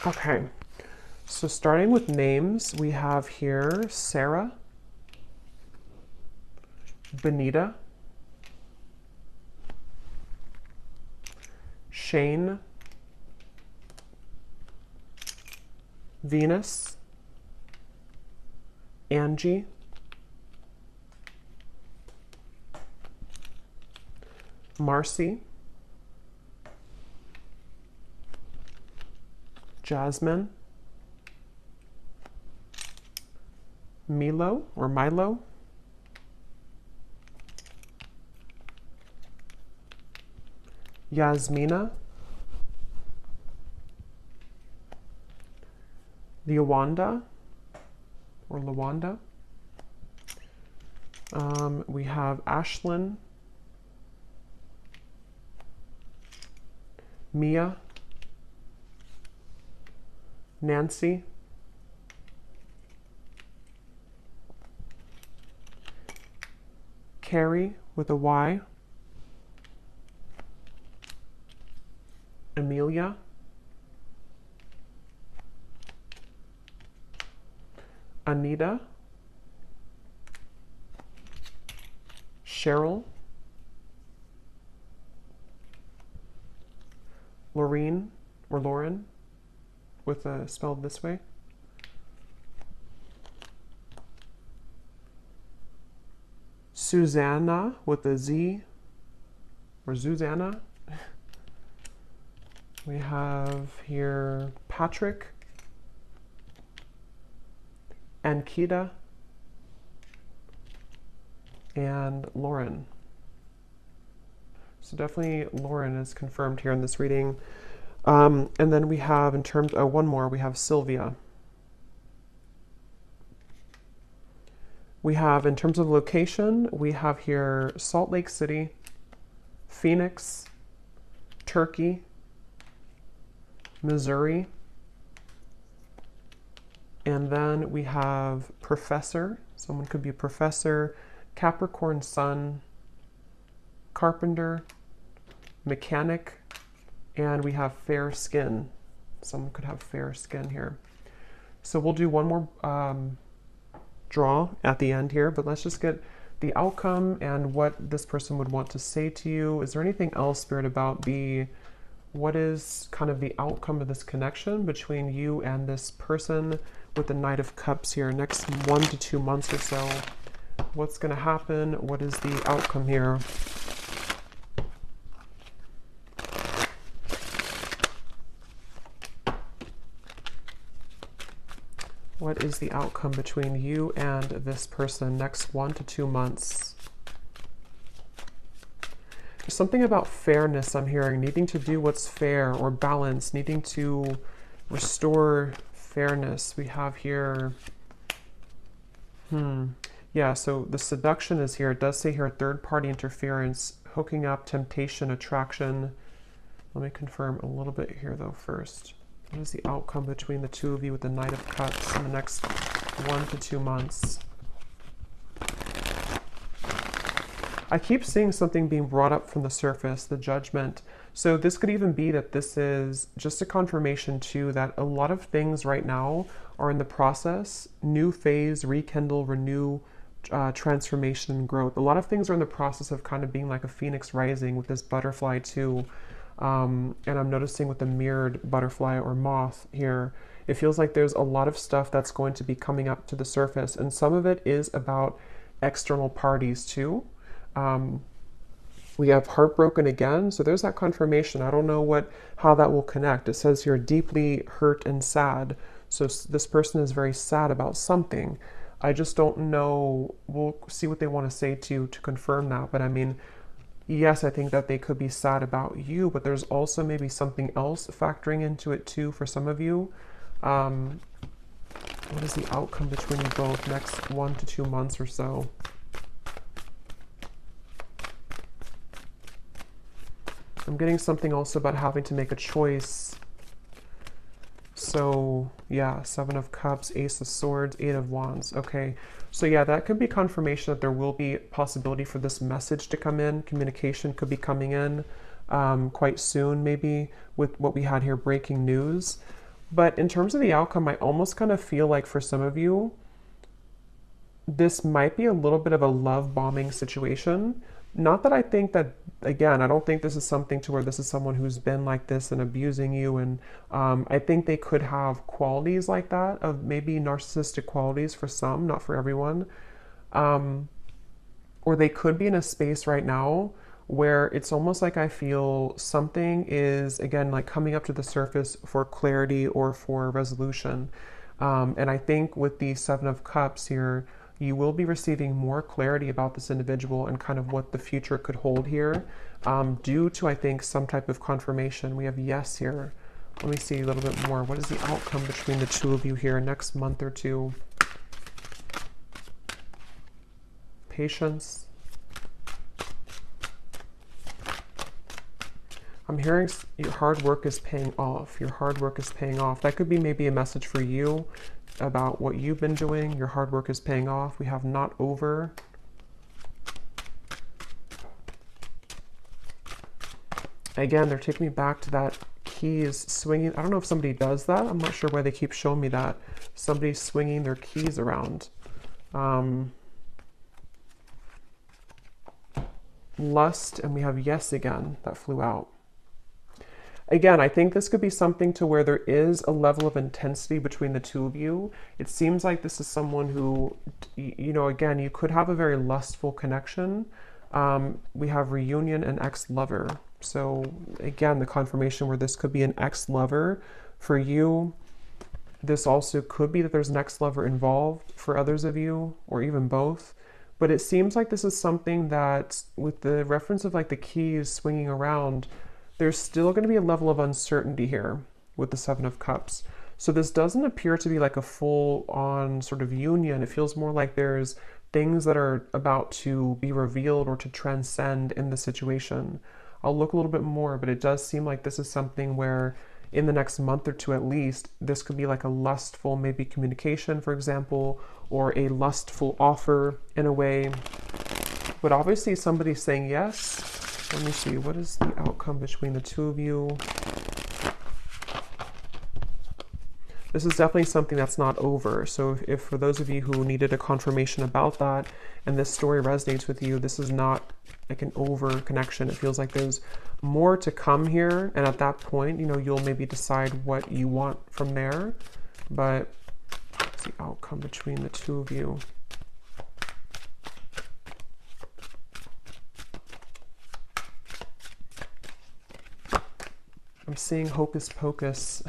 Okay, so starting with names, we have here Sarah, Benita, Shane, Venus, Angie, Marcy, Jasmine, Milo or Milo, Yasmina, Lawanda or Lawanda. We have Ashlyn, Mia, Nancy, Carrie with a Y, Amelia, Anita, Cheryl, Laureen or Lauren with a spelled this way, Susanna with a Z or Susanna. We have here Patrick, Ankita, and Lauren. So definitely Lauren is confirmed here in this reading. And then we have in terms, one more, we have Sylvia. We have in terms of location, we have here Salt Lake City, Phoenix, Turkey, Missouri, and then we have professor. Someone could be a professor, Capricorn sun, carpenter, mechanic, and we have fair skin. Someone could have fair skin here. So we'll do one more draw at the end here, but let's just get the outcome and what this person would want to say to you. Is there anything else, Spirit, about what is kind of the outcome of this connection between you and this person with the Knight of Cups here, next 1 to 2 months or so? What's going to happen? What is the outcome here? What is the outcome between you and this person next 1 to 2 months? There's something about fairness I'm hearing, needing to do what's fair or balance, needing to restore fairness. We have here, yeah, so the seduction is here. It does say here third-party interference, hooking up, temptation, attraction. Let me confirm a little bit here though first. What is the outcome between the two of you with the Knight of Cups in the next 1 to 2 months? I keep seeing something being brought up from the surface, the Judgment. So this could even be that this is just a confirmation too that a lot of things right now are in the process, new phase, rekindle, renew transformation and growth. A lot of things are in the process of kind of being like a phoenix rising with this butterfly too. And I'm noticing with the mirrored butterfly or moth here, it feels like there's a lot of stuff that's going to be coming up to the surface. And some of it is about external parties too. We have heartbroken again. So there's that confirmation. I don't know how that will connect. It says here deeply hurt and sad. So this person is very sad about something. I just don't know. We'll see what they want to say to confirm that. But I mean, yes, I think that they could be sad about you, but there's also maybe something else factoring into it too for some of you. What is the outcome between you both next 1 to 2 months or so? I'm getting something also about having to make a choice. So yeah, 7 of Cups, Ace of Swords, 8 of Wands. Okay, so yeah, that could be confirmation that there will be possibility for this message to come in. Communication could be coming in quite soon, maybe with what we had here, breaking news. But in terms of the outcome, I almost kind of feel like for some of you, this might be a little bit of a love bombing situation. Not that I think that, again, I don't think this is something to where this is someone who's been like this and abusing you. And I think they could have qualities like that, of maybe narcissistic qualities for some, not for everyone. Or they could be in a space right now where it's almost like I feel something is, again, like coming up to the surface for clarity or for resolution. And I think with the 7 of Cups here, you will be receiving more clarity about this individual and kind of what the future could hold here, due to, I think, some type of confirmation. We have yes here. Let me see a little bit more. What is the outcome between the two of you here next month or two? Patience. I'm hearing your hard work is paying off. Your hard work is paying off. That could be maybe a message for you about what you've been doing. Your hard work is paying off. We have not over. Again, they're taking me back to that keys swinging. I don't know if somebody does that. I'm not sure why they keep showing me that. Somebody's swinging their keys around. Lust, and we have yes again. That flew out. Again, I think this could be something to where there is a level of intensity between the two of you. It seems like this is someone who, you know, again, you could have a very lustful connection. We have reunion and ex-lover. So again, the confirmation where this could be an ex-lover for you. This also could be that there's an ex-lover involved for others of you, or even both. But it seems like this is something that, with the reference of like the keys swinging around, there's still going to be a level of uncertainty here with the 7 of Cups. So this doesn't appear to be like a full-on sort of union. It feels more like there's things that are about to be revealed or to transcend in the situation. I'll look a little bit more, but it does seem like this is something where in the next month or two at least, this could be like a lustful maybe communication, for example, or a lustful offer in a way. But obviously somebody's saying yes. Let me see, what is the outcome between the two of you? This is definitely something that's not over. So if for those of you who needed a confirmation about that and this story resonates with you, this is not like an over connection. It feels like there's more to come here. And at that point, you know, you'll maybe decide what you want from there. But what's the outcome between the two of you? I'm seeing hocus pocus.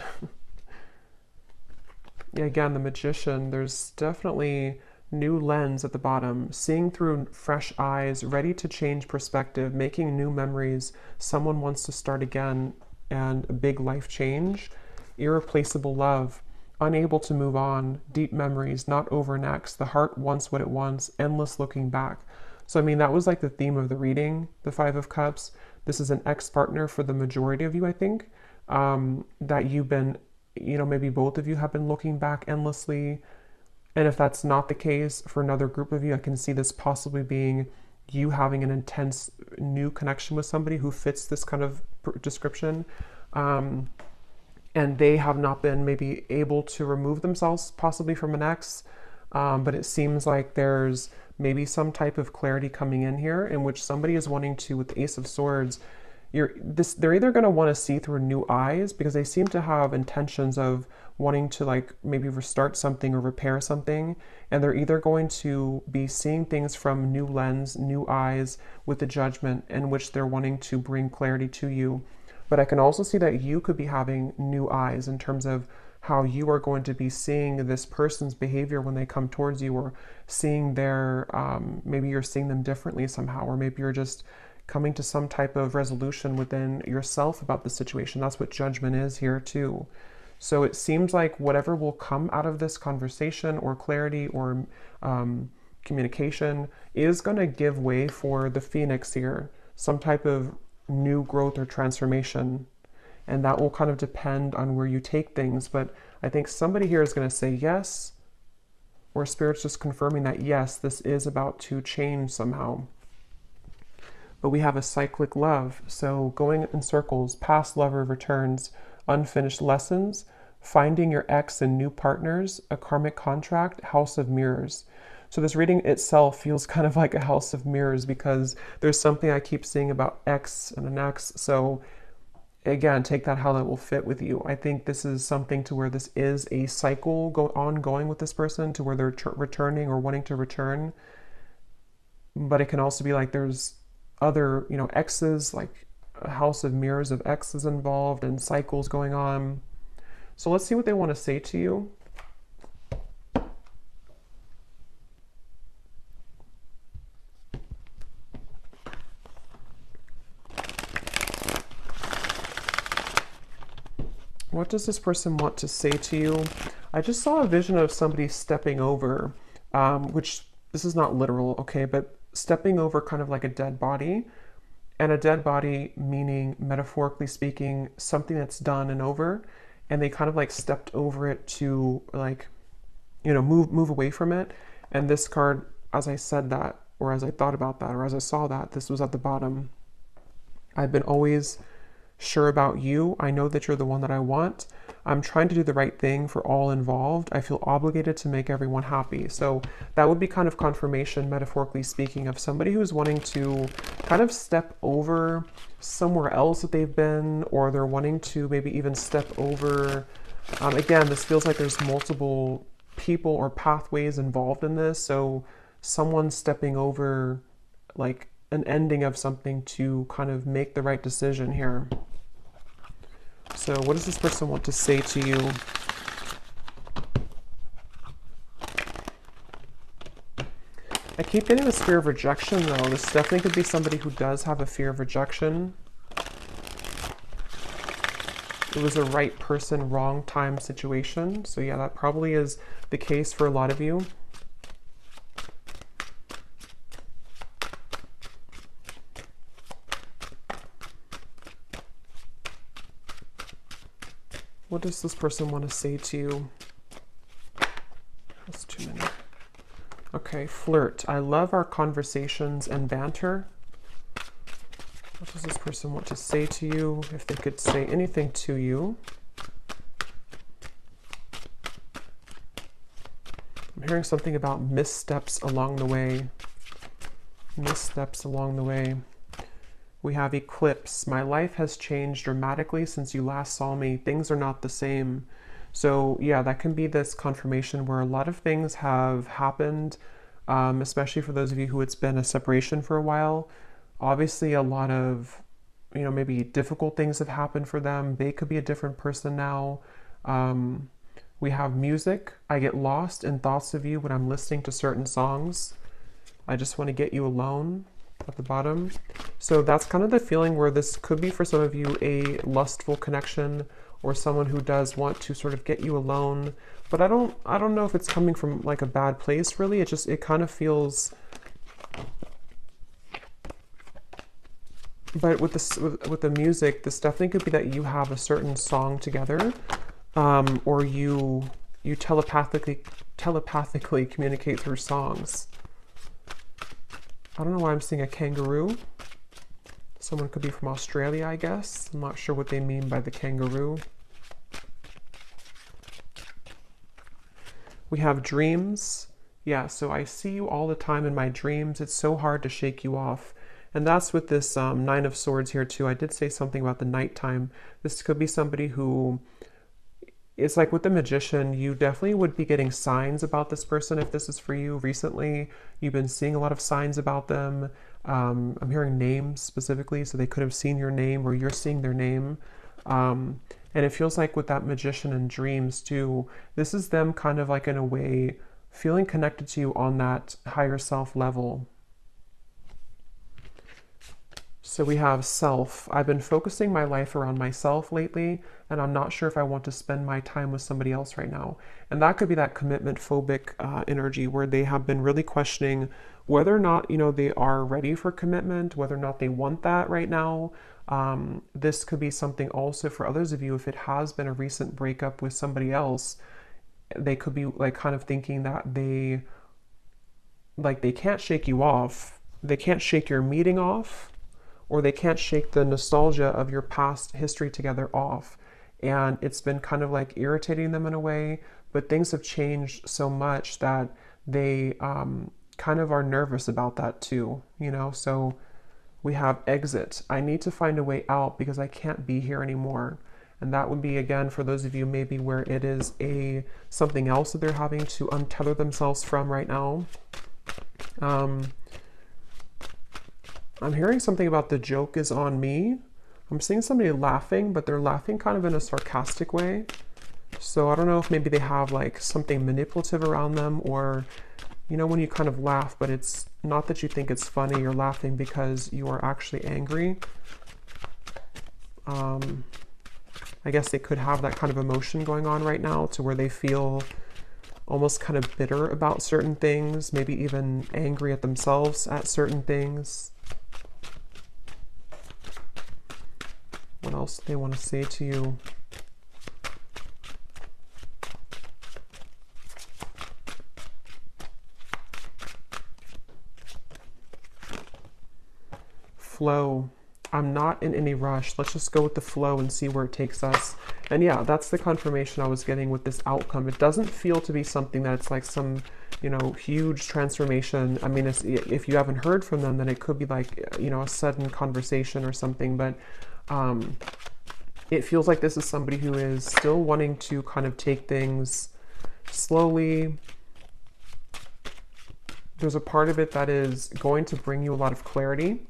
Yeah, again, the Magician, there's definitely new lens at the bottom, seeing through fresh eyes, ready to change perspective, making new memories. Someone wants to start again, and a big life change. Irreplaceable love, unable to move on, deep memories, not over next. The heart wants what it wants, endless looking back. So, I mean, that was like the theme of the reading, the 5 of Cups. This is an ex-partner for the majority of you, I think, that you've been, you know, maybe both of you have been looking back endlessly. And if that's not the case for another group of you, I can see this possibly being you having an intense new connection with somebody who fits this kind of description. And they have not been maybe able to remove themselves possibly from an ex. But it seems like there's maybe some type of clarity coming in here in which somebody is wanting to, with the Ace of Swords, they're either going to want to see through new eyes because they seem to have intentions of wanting to like maybe restart something or repair something, and they're either going to be seeing things from new lens, new eyes with the Judgment in which they're wanting to bring clarity to you. But I can also see that you could be having new eyes in terms of how you are going to be seeing this person's behavior when they come towards you, or seeing their, maybe you're seeing them differently somehow, or maybe you're just coming to some type of resolution within yourself about the situation. That's what Judgment is here too. So it seems like whatever will come out of this conversation or clarity or communication is going to give way for the Phoenix here, some type of new growth or transformation. And that will kind of depend on where you take things. But I think somebody here is going to say yes, or Spirit's just confirming that yes, this is about to change somehow. But we have a cyclic love. So going in circles, past lover returns, unfinished lessons, finding your ex and new partners, a karmic contract, house of mirrors. So this reading itself feels kind of like a house of mirrors because there's something I keep seeing about ex and an ex. So again, take that how that will fit with you. I think this is something to where this is a cycle ongoing with this person, to where they're returning or wanting to return. But it can also be like there's other, exes, like a house of mirrors of exes involved and cycles going on. So let's see what they want to say to you. What does this person want to say to you? I just saw a vision of somebody stepping over, which this is not literal, okay, but stepping over kind of like a dead body. And a dead body meaning, metaphorically speaking, something that's done and over. And they kind of like stepped over it to like, move away from it. And this card, as I said that, or as I thought about that, or as I saw that, this was at the bottom. I've been always sure about you. I know that you're the one that I want. I'm trying to do the right thing for all involved. I feel obligated to make everyone happy. So that would be kind of confirmation, metaphorically speaking, of somebody who's wanting to kind of step over somewhere else that they've been, or they're wanting to maybe even step over. Again, this feels like there's multiple people or pathways involved in this. So someone stepping over like an ending of something to kind of make the right decision here. So what does this person want to say to you? I keep getting this fear of rejection though. This definitely could be somebody who does have a fear of rejection. It was a right person, wrong time situation. So yeah, that probably is the case for a lot of you. What does this person want to say to you? That's too many. Okay, flirt. I love our conversations and banter. What does this person want to say to you? If they could say anything to you. I'm hearing something about missteps along the way. Missteps along the way. We have eclipse. My life has changed dramatically since you last saw me. Things are not the same. So yeah, that can be this confirmation where a lot of things have happened, especially for those of you who it's been a separation for a while. Obviously a lot of, maybe difficult things have happened for them. They could be a different person now. We have music. I get lost in thoughts of you when I'm listening to certain songs. I just want to get you alone. At the bottom. So that's kind of the feeling where this could be for some of you a lustful connection, or someone who does want to sort of get you alone. But I don't know if it's coming from like a bad place really. It kind of feels. But with this, with the music, this definitely could be that you have a certain song together, or you telepathically communicate through songs. I don't know why I'm seeing a kangaroo. Someone could be from Australia, I guess. I'm not sure what they mean by the kangaroo. We have dreams. Yeah, so I see you all the time in my dreams. It's so hard to shake you off. And that's with this Nine of Swords here too. I did say something about the nighttime. This could be somebody who, it's like with the Magician, you definitely would be getting signs about this person if this is for you recently. You've been seeing a lot of signs about them. I'm hearing names specifically, so they could have seen your name or you're seeing their name. And it feels like with that Magician in dreams too, this is them kind of like in a way feeling connected to you on that higher self level. So we have self. I've been focusing my life around myself lately, and I'm not sure if I want to spend my time with somebody else right now. And that could be that commitment phobic energy where they have been really questioning whether or not, you know, they are ready for commitment, whether or not they want that right now. This could be something also for others of you, if it has been a recent breakup with somebody else, they could be like kind of thinking that they can't shake you off. They can't shake your meeting off, or they can't shake the nostalgia of your past history together off. And it's been kind of like irritating them in a way, but things have changed so much that they kind of are nervous about that too, you know? So we have exit. I need to find a way out because I can't be here anymore. And that would be, again, for those of you maybe where it is something else that they're having to untether themselves from right now. I'm hearing something about the joke is on me. I'm seeing somebody laughing, but they're laughing kind of in a sarcastic way. So I don't know if maybe they have like something manipulative around them, or, you know, when you kind of laugh, but it's not that you think it's funny, you're laughing because you are actually angry. I guess they could have that kind of emotion going on right now to where they feel almost kind of bitter about certain things, maybe even angry at themselves at certain things. What else do they want to say to you? Flow. I'm not in any rush. Let's just go with the flow and see where it takes us. And yeah, that's the confirmation I was getting with this outcome. It doesn't feel to be something that it's like some, you know, huge transformation. I mean, if you haven't heard from them, then it could be like, you know, a sudden conversation or something. But it feels like this is somebody who is still wanting to kind of take things slowly. There's a part of it that is going to bring you a lot of clarity.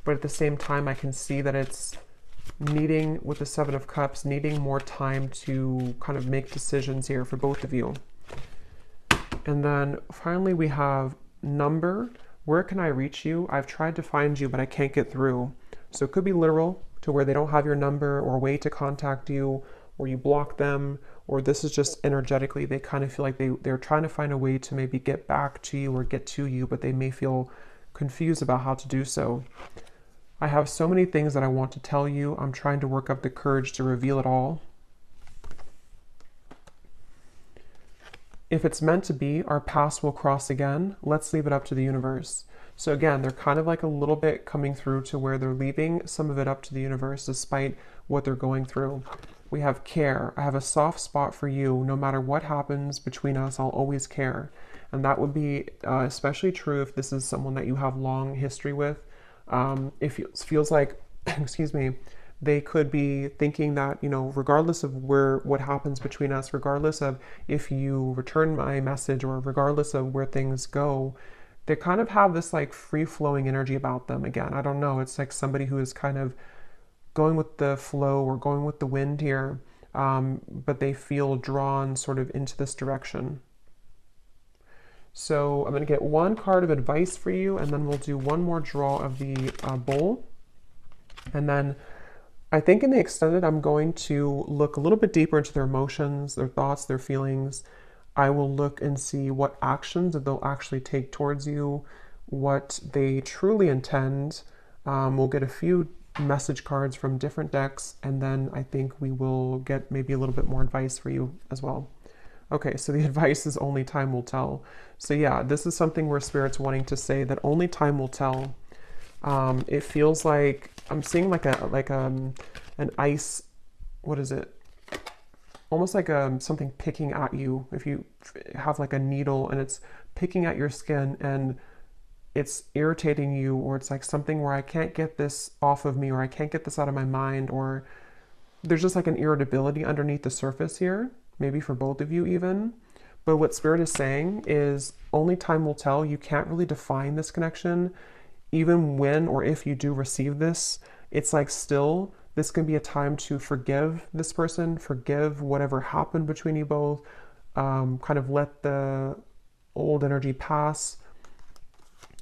But at the same time, I can see that it's needing, with the Seven of Cups, needing more time to kind of make decisions here for both of you. And then finally we have number. Where can I reach you? I've tried to find you, but I can't get through. So it could be literal, to where they don't have your number or way to contact you, or you block them, or this is just energetically, they kind of feel like they're trying to find a way to maybe get back to you or get to you, but they may feel confused about how to do so. I have so many things that I want to tell you. I'm trying to work up the courage to reveal it all. If it's meant to be, our paths will cross again. Let's leave it up to the universe. So again, they're kind of like a little bit coming through to where they're leaving some of it up to the universe despite what they're going through. We have care. I have a soft spot for you. No matter what happens between us, I'll always care. And that would be especially true if this is someone that you have long history with. If it feels like, excuse me, they could be thinking that, you know, regardless of what happens between us, regardless of if you return my message or regardless of where things go, they kind of have this like free-flowing energy about them again. I don't know. It's like somebody who is kind of going with the flow or going with the wind here, but they feel drawn sort of into this direction. So I'm going to get one card of advice for you, and then we'll do one more draw of the bowl. And then I think in the extended, I'm going to look a little bit deeper into their emotions, their thoughts, their feelings. I will look and see what actions that they'll actually take towards you, what they truly intend. We'll get a few message cards from different decks, and then I think we will get maybe a little bit more advice for you as well. Okay, so the advice is only time will tell. So yeah, this is something where Spirit's wanting to say that only time will tell. It feels like I'm seeing like an ice, what is it? almost like something picking at you. If you have like a needle and it's picking at your skin and it's irritating you, or it's like something where I can't get this off of me, or I can't get this out of my mind, or there's just like an irritability underneath the surface here, maybe for both of you even. But what Spirit is saying is only time will tell. You can't really define this connection. Even when or if you do receive this, it's like still, this can be a time to forgive this person, forgive whatever happened between you both, kind of let the old energy pass,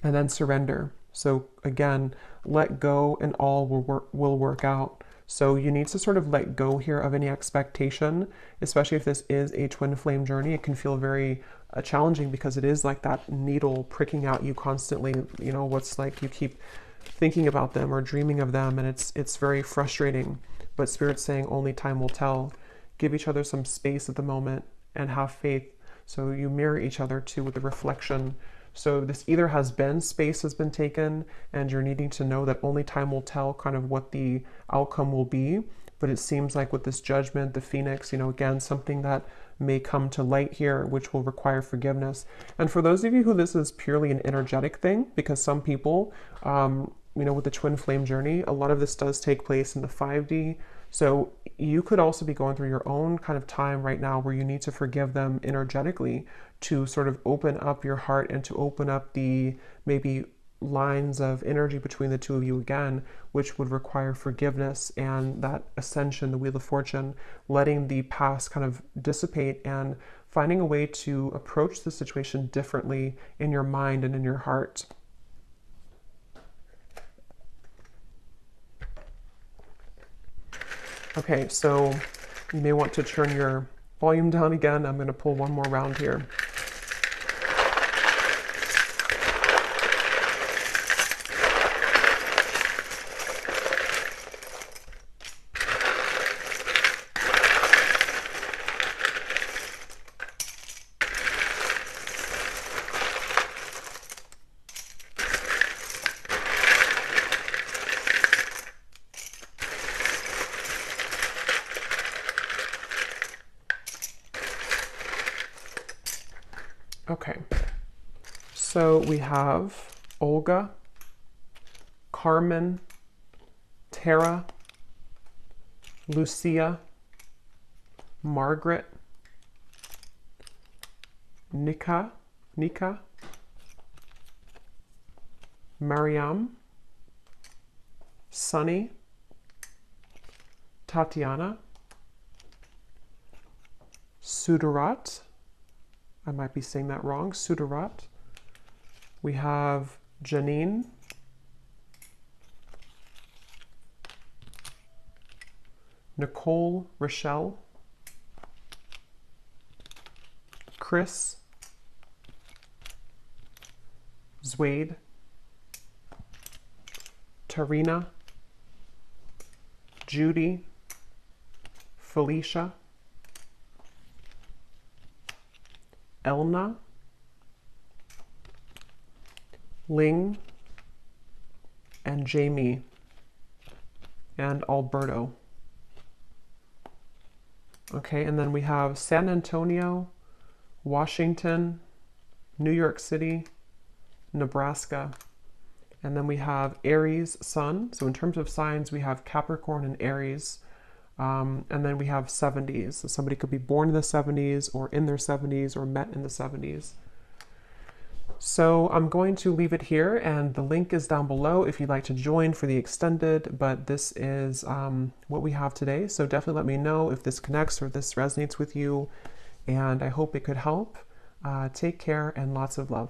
and then surrender. So again, let go and all will work out. So you need to sort of let go here of any expectation, especially if this is a twin flame journey. It can feel very challenging because it is like that needle pricking out you constantly. You know, what's like you keep thinking about them or dreaming of them, and it's very frustrating. But Spirit's saying only time will tell. Give each other some space at the moment and have faith. So you mirror each other too with the reflection. So this either space has been taken, and you're needing to know that only time will tell kind of what the outcome will be. But it seems like with this judgment, the Phoenix, you know, again, something that may come to light here, which will require forgiveness. And for those of you who this is purely an energetic thing, because some people, you know, with the twin flame journey, a lot of this does take place in the 5D. So you could also be going through your own kind of time right now where you need to forgive them energetically, to sort of open up your heart and to open up the maybe lines of energy between the two of you again, which would require forgiveness and that ascension, the Wheel of Fortune, letting the past kind of dissipate and finding a way to approach the situation differently in your mind and in your heart. Okay, so you may want to turn your volume down again. I'm going to pull one more round here. Okay, so we have Olga, Carmen, Tara, Lucia, Margaret, Nika, Mariam, Sunny, Tatiana, Sudarat, I might be saying that wrong, Sudarat. We have Janine, Nicole, Rochelle, Chris, Zwade, Tarina, Judy, Felicia, Elna, Ling, and Jamie, and Alberto. Okay, and then we have San Antonio, Washington, New York City, Nebraska, and then we have Aries Sun. So in terms of signs, we have Capricorn and Aries. And then we have 70s. So somebody could be born in the 70s or in their 70s or met in the 70s. So I'm going to leave it here, and the link is down below if you'd like to join for the extended, but this is what we have today. So definitely let me know if this connects or this resonates with you, and I hope it could help. Take care and lots of love.